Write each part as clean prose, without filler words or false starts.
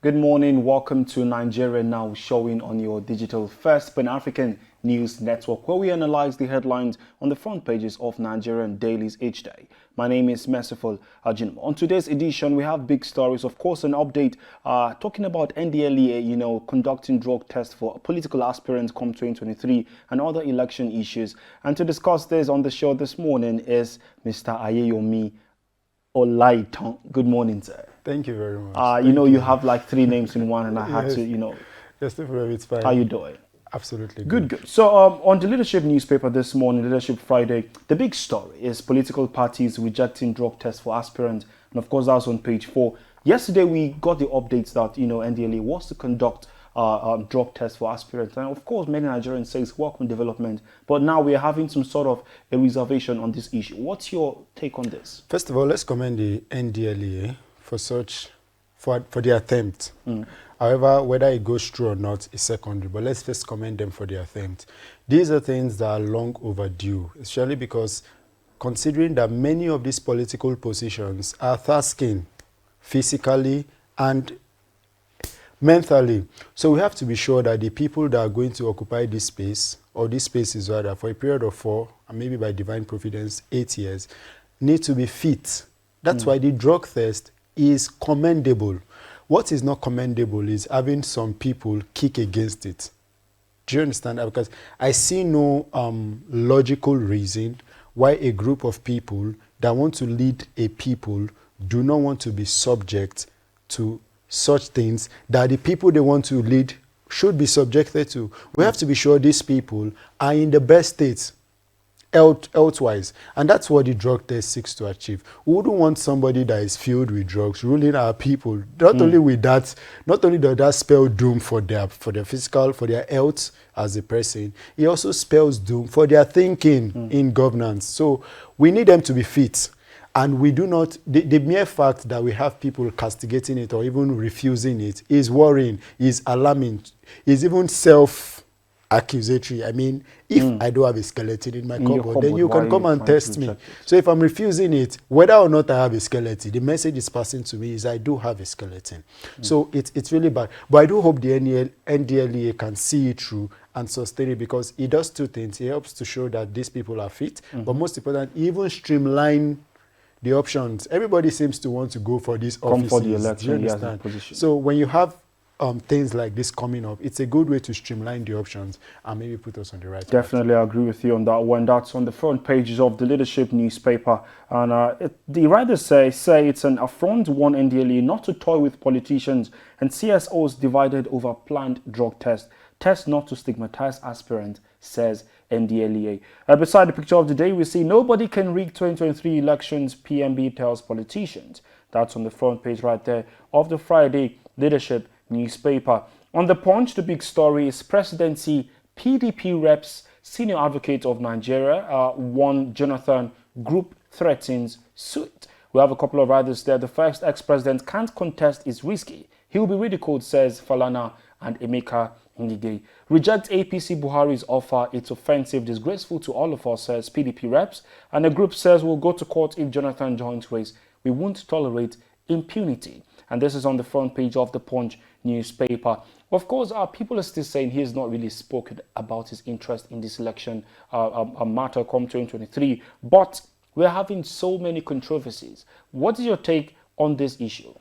Good morning. Welcome to Nigeria Now, showing on your digital first Pan-African news network, where we analyze the headlines on the front pages of Nigerian dailies each day. My name is Merciful Ajin. On today's edition, we have big stories. Of course, an update talking about NDLEA, conducting drug tests for political aspirants come 2023 and other election issues. And to discuss this on the show this morning is Mr. Ayeyomi Olaitan. Good morning, sir. Thank you very much. You have like three names in one, and I had Yes. to. Yes, no problem. It's fine. How you doing? Absolutely Good. So on the Leadership newspaper this morning, Leadership Friday, the big story is political parties rejecting drug tests for aspirants. And of course, that's on page 4. Yesterday, we got the updates that, NDLA was to conduct drug tests for aspirants. And of course, many Nigerians say it's welcome development. But now we are having some sort of a reservation on this issue. What's your take on this? First of all, let's commend the NDLEA for the attempt. However, whether it goes through or not is secondary, but let's first commend them for the attempt. These are things that are long overdue, especially because considering that many of these political positions are tasking physically and mentally. So we have to be sure that the people that are going to occupy this space, or these spaces rather, for a period of 4, and maybe by divine providence, 8 years, need to be fit. That's why the drug test is commendable. What is not commendable is having some people kick against it. Do you understand that? Because I see no logical reason why a group of people that want to lead a people do not want to be subject to such things that the people they want to lead should be subjected to. We have to be sure these people are in the best state health-wise, and that's what the drug test seeks to achieve. We wouldn't want somebody that is filled with drugs ruling our people. Not only with that, not only does that spell doom for their physical, for their health as a person, it also spells doom for their thinking in governance. So we need them to be fit. And we do not, the mere fact that we have people castigating it or even refusing it is worrying, is alarming, is even self-accusatory. I mean, if I don't have a skeleton in my cupboard, then you can come and test me. So if I'm refusing it, whether or not I have a skeleton, the message is passing to me is I do have a skeleton. So it's really bad. But I do hope the NDLEA can see it through and sustain it, because it does two things. It helps to show that these people are fit, but most important, even streamline the options. Everybody seems to want to go for these offices. Come for the election, yes. So when you have things like this coming up, it's a good way to streamline the options and maybe put us on the right Definitely, path. I agree with you on that one. That's on the front pages of the Leadership newspaper. And the writers say it's an affront to one NDLE not to toy with politicians and CSOs divided over planned drug tests. Test not to stigmatize aspirants, says NDLEA. Beside the picture of the day, we see nobody can rig 2023 elections, PMB tells politicians. That's on the front page right there of the Friday Leadership newspaper. On the Punch, the big story is presidency PDP reps, senior advocate of Nigeria, one Jonathan Group threatens suit. We have a couple of others there. The first ex-president can't contest is risky. He'll be ridiculed, says Falana and Emeka Ngige. Reject APC Buhari's offer. It's offensive, disgraceful to all of us, says PDP reps. And the group says we'll go to court if Jonathan joins race. We won't tolerate impunity. And this is on the front page of the Punch newspaper. Of course, people are still saying he has not really spoken about his interest in this election matter come 2023. But we're having so many controversies. What is your take on this issue?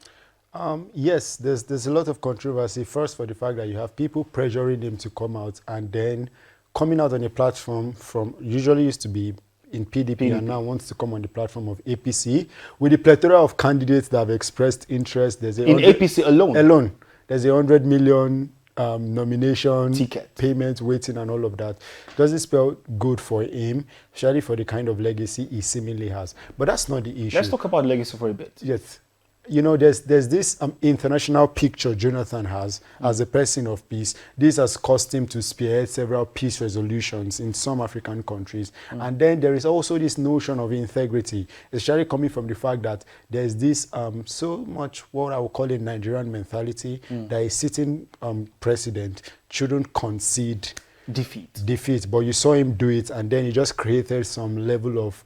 Yes, there's a lot of controversy. First, for the fact that you have people pressuring him to come out, and then coming out on a platform from usually used to be in PDP and now wants to come on the platform of APC with the plethora of candidates that have expressed interest. There's in APC alone. There's 100 million nomination ticket payment waiting and all of that. Doesn't spell good for him, especially for the kind of legacy he seemingly has. But that's not the issue. Let's talk about legacy for a bit. Yes. You know, there's this international picture Jonathan has as a person of peace. This has caused him to spearhead several peace resolutions in some African countries. And then there is also this notion of integrity, especially coming from the fact that there's this so much what I would call a Nigerian mentality that a sitting president shouldn't concede defeat, but you saw him do it, and then he just created some level of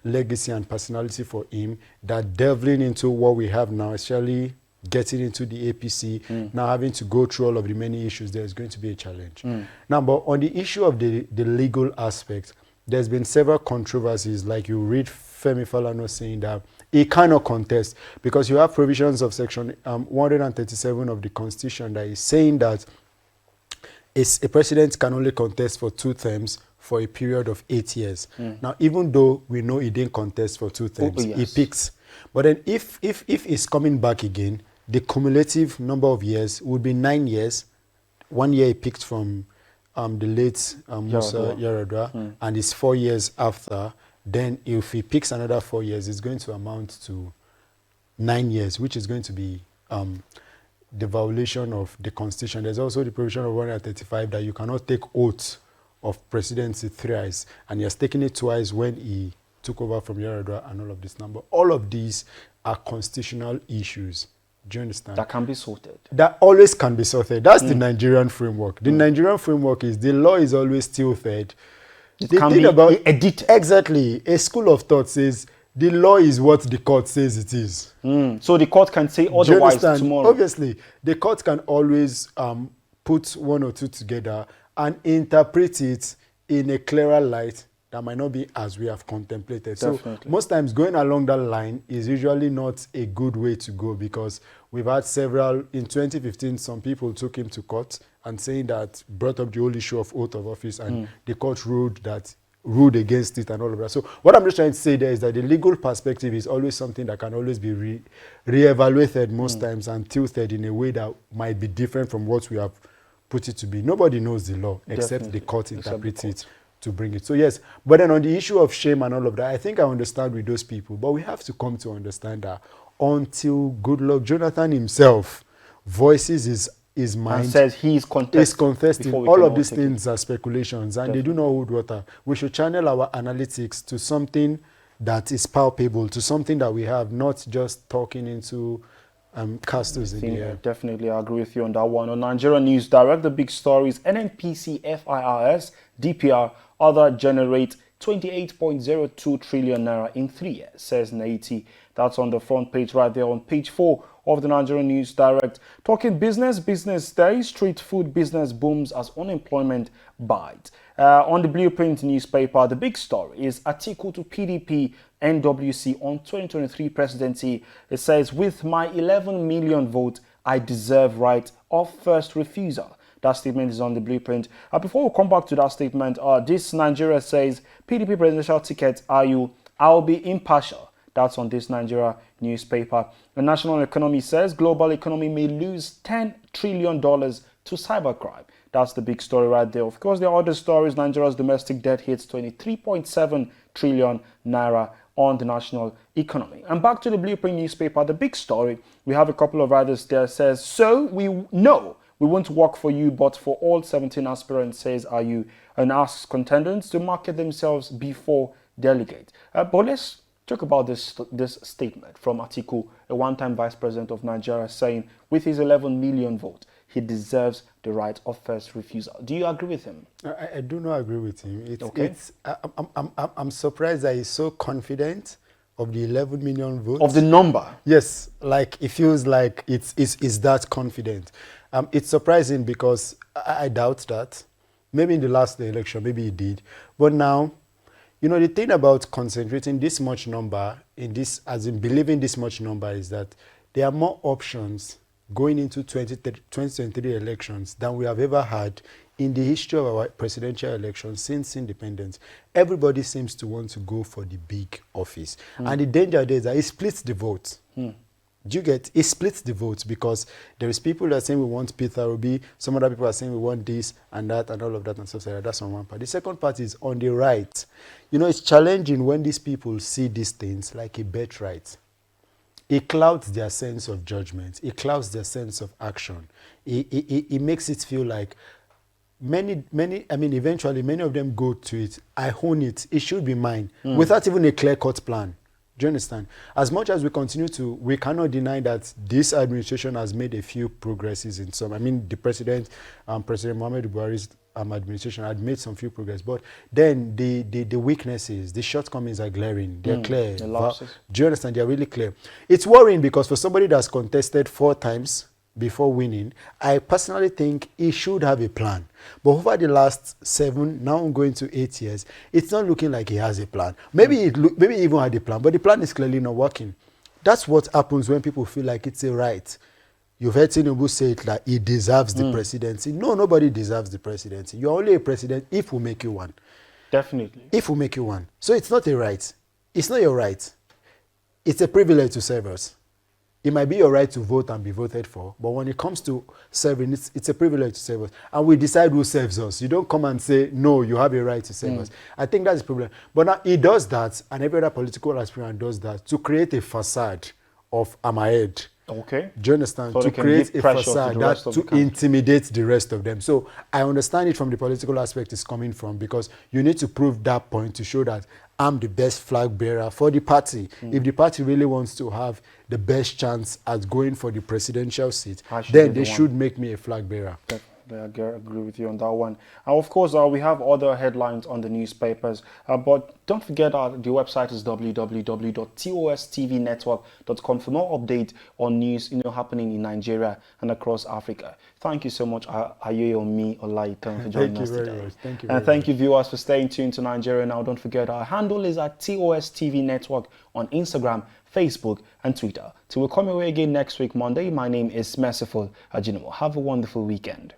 legacy and personality for him that delving into what we have now, especially getting into the APC, now having to go through all of the many issues, there's going to be a challenge. Now, but on the issue of the legal aspect, there's been several controversies, like you read Femi Falana saying that he cannot contest because you have provisions of section 137 of the Constitution that is saying that a president can only contest for 2 terms for a period of 8 years. Now, even though we know he didn't contest for 2 terms, he picks. But then if he's coming back again, the cumulative number of years would be 9 years. 1 year he picked from the late Musa Yaradua, and it's 4 years after. Then if he picks another 4 years, it's going to amount to 9 years, which is going to be the violation of the Constitution. There's also the provision of 135 that you cannot take oath of presidency thrice, and he has taken it twice when he took over from Yaradua and all of this number. All of these are constitutional issues. Do you understand? That can be sorted. That always can be sorted. That's the Nigerian framework. The Nigerian framework is the law is always still third. It can be edited. Exactly. A school of thought says the law is what the court says it is. So the court can say otherwise tomorrow. Obviously, the court can always put 1 or 2 together and interpret it in a clearer light that might not be as we have contemplated. Definitely. So most times going along that line is usually not a good way to go, because we've had several, in 2015, some people took him to court and saying that, brought up the whole issue of oath of office, and the court ruled against it and all of that. So what I'm just trying to say there is that the legal perspective is always something that can always be re-evaluated most times and tilted in a way that might be different from what we have put it to be. Nobody knows the law except the court interprets it to bring it. So yes, but then on the issue of shame and all of that, I think I understand with those people, but we have to come to understand that until Goodluck Jonathan himself voices his mind and says he's contesting, all of these things are speculations, and they do not hold water. We should channel our analytics to something that is palpable, to something that we have, not just talking into castles in the air. Definitely, I agree with you on that one. On Nigerian News Direct, the big stories: NNPC, FIRS, DPR, other generate 28.02 trillion naira in 3 years, says Naiti. That's on the front page right there on page 4 of the Nigerian News Direct. Talking business day, street food business booms as unemployment bites. On the Blueprint newspaper, the big story is Atiku to PDP NWC on 2023 presidency. It says, with my 11 million vote, I deserve right of first refusal. That statement is on the Blueprint. Before we come back to that statement, this Nigeria says, PDP presidential ticket, are you? I'll be impartial. That's on this Nigeria newspaper. The National Economy says global economy may lose $10 trillion to cybercrime. That's the big story right there. Of course, there are other stories. Nigeria's domestic debt hits 23.7 trillion naira on the national economy. And back to the Blueprint newspaper, the big story. We have a couple of writers there. Says, so we know we won't work for you, but for all 17 aspirants, says, are you? And asks contenders to market themselves before delegate. But let's talk about this statement from Atiku, a one-time vice president of Nigeria, saying with his 11 million vote, he deserves the right of first refusal. Do you agree with him? I do not agree with him. Okay. I'm surprised that he's so confident of the 11 million votes. Of the number? Yes, like it feels like it's that confident. It's surprising because I doubt that. Maybe in the last election, maybe he did. But now, you know, the thing about concentrating this much number in this, as in believing this much number, is that there are more options going into 2023 elections than we have ever had in the history of our presidential elections since independence. Everybody seems to want to go for the big office. And the danger there is that it splits the vote. Do you get? It splits the votes because there is people that are saying we want Peter Obi, some other people are saying we want this and that and all of that and stuff like that. That's on one part. The second part is on the right. You know, it's challenging when these people see these things like a birthright. It clouds their sense of judgment. It clouds their sense of action. It makes it feel like eventually many of them go to it. I own it. It should be mine without even a clear-cut plan. Do you understand? As much as we continue to, we cannot deny that this administration has made a few progresses in some. I mean, the president, President Muhammadu Buhari's administration had made some few progress, but then the weaknesses, the shortcomings are glaring. They're clear. The lapses. Do you understand? They're really clear. It's worrying because for somebody that's contested 4 times before winning, I personally think he should have a plan. But over the last 7, now going to 8 years, it's not looking like he has a plan. Maybe maybe he even had a plan, but the plan is clearly not working. That's what happens when people feel like it's a right. You've heard Tinubu say it like he deserves the presidency. No, nobody deserves the presidency. You're only a president if we make you one. Definitely. If we make you one. So it's not a right. It's not your right. It's a privilege to serve us. It might be your right to vote and be voted for, but when it comes to serving, it's a privilege to serve us. And we decide who serves us. You don't come and say, no, you have a right to serve us. I think that's the problem. But now he does that, and every other political aspirant does that, to create a facade of I'm ahead. Okay. Do you understand? So to create a facade to the intimidate the rest of them. So I understand it from the political aspect it's coming from, because you need to prove that point to show that I'm the best flag bearer for the party. If the party really wants to have the best chance at going for the presidential seat, then they should make me a flag bearer. Definitely, I agree with you on that one. Of course, we have other headlines on the newspapers, but don't forget the website is www.tostvnetwork.com for more updates on news happening in Nigeria and across Africa. Thank you so much, Ayoyomi Olaitan, for joining us today. Much. Thank you. And thank you, viewers, for staying tuned to Nigeria Now. Don't forget our handle is at TOSTV Network on Instagram, Facebook, and Twitter. Till we come your way again next week, Monday. My name is Merciful Ajinomo. Have a wonderful weekend.